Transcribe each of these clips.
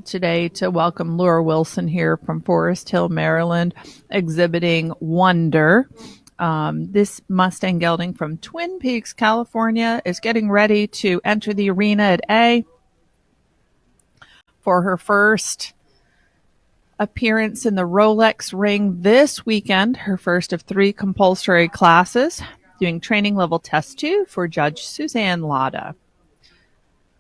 thrilled today to welcome Laura Wilson here from Forest Hill, Maryland, exhibiting Wonder. This Mustang gelding from Twin Peaks, California, is getting ready to enter the arena at A for her first appearance in the Rolex ring this weekend, her first of 3 compulsory classes, doing training level test 2 for Judge Suzanne Lada.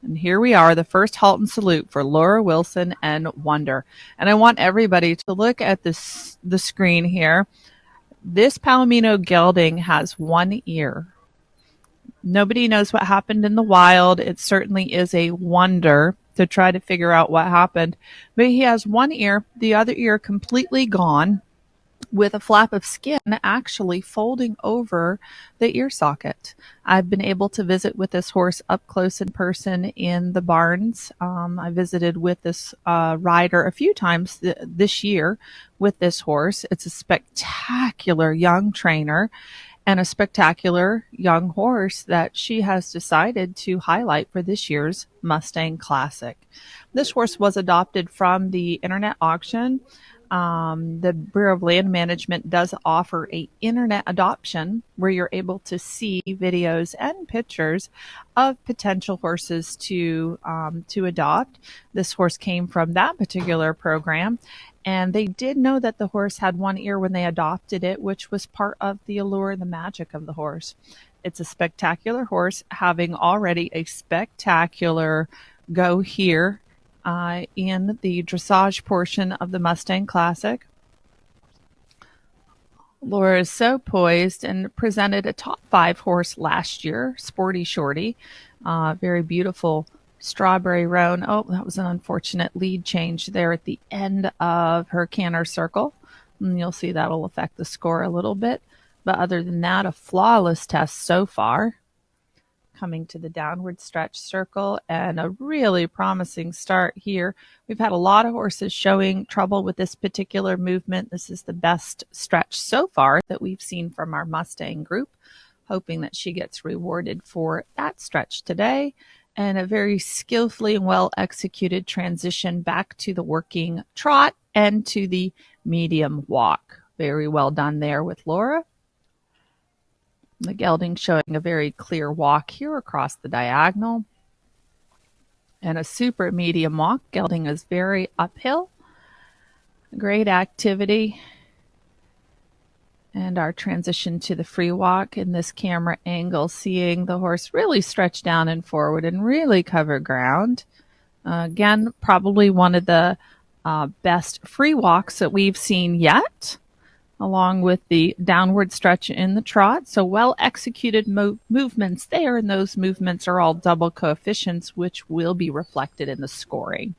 And here we are, the first halt and salute for Laura Wilson and Wonder. And I want everybody to look at the screen here. This Palomino gelding has 1 ear. Nobody knows what happened in the wild. It certainly is a wonder to try to figure out what happened. But he has 1 ear, the other ear completely gone, with a flap of skin actually folding over the ear socket. I've been able to visit with this horse up close in person in the barns. I visited with this rider a few times this year with this horse. It's a spectacular young trainer and a spectacular young horse that she has decided to highlight for this year's Mustang Classic. This horse was adopted from the internet auction. The Bureau of Land Management does offer a internet adoption where you're able to see videos and pictures of potential horses to adopt. This horse came from that particular program, and they did know that the horse had 1 ear when they adopted it, which was part of the allure and the magic of the horse. It's a spectacular horse, having already a spectacular go here in the dressage portion of the Mustang Classic. Laura is so poised and presented a top 5 horse last year, Sporty Shorty. Very beautiful strawberry roan. Oh, that was an unfortunate lead change there at the end of her canter circle. And you'll see that'll affect the score a little bit. But other than that, a flawless test so far. Coming to the downward stretch circle, and a really promising start here. We've had a lot of horses showing trouble with this particular movement. This is the best stretch so far that we've seen from our Mustang group, hoping that she gets rewarded for that stretch today, and a very skillfully and well executed transition back to the working trot and to the medium walk. Very well done there with Laura. The gelding showing a very clear walk here across the diagonal. And a super medium walk. Gelding is very uphill. Great activity. And our transition to the free walk in this camera angle, seeing the horse really stretch down and forward and really cover ground. Again, probably one of the best free walks that we've seen yet, along with the downward stretch in the trot. So well executed movements there, and those movements are all double coefficients, which will be reflected in the scoring.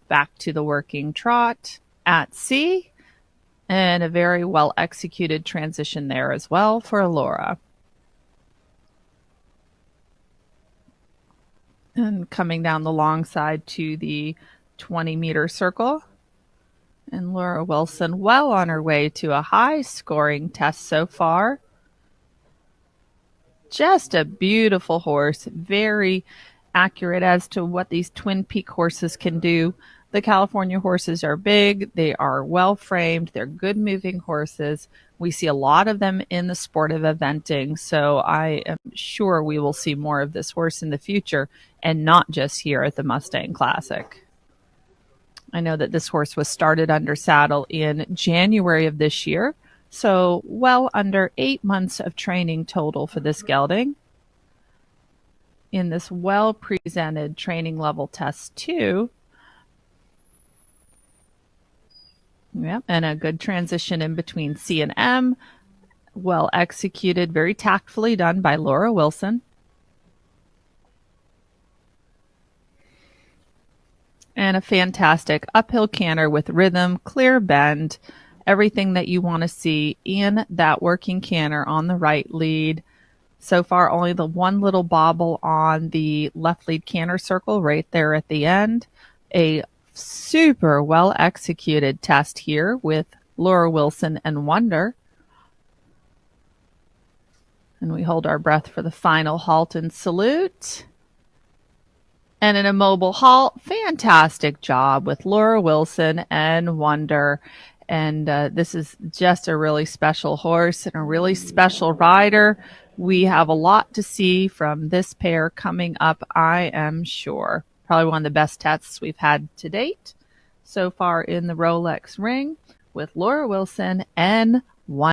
Back to the working trot at C, and a very well executed transition there as well for Laura. And coming down the long side to the 20-meter circle. And Laura Wilson well on her way to a high scoring test so far. Just a beautiful horse, very accurate as to what these Twin Peak horses can do. The California horses are big, they are well framed, they're good moving horses. We see a lot of them in the sportive eventing, so I am sure we will see more of this horse in the future, and not just here at the Mustang Classic. I know that this horse was started under saddle in January of this year, so well under 8 months of training total for this gelding. In this well-presented training level test 2. Yep, and a good transition in between C and M. Well executed, very tactfully done by Laura Wilson. And a fantastic uphill canter with rhythm, clear bend, everything that you want to see in that working canter on the right lead. So far, only the one little bobble on the left lead canter circle right there at the end. A super well executed test here with Laura Wilson and Wonder. And we hold our breath for the final halt and salute. And in a mobile halt, fantastic job with Laura Wilson and Wonder. And this is just a really special horse and a really special rider. We have a lot to see from this pair coming up, I am sure. Probably one of the best tests we've had to date so far in the Rolex ring with Laura Wilson and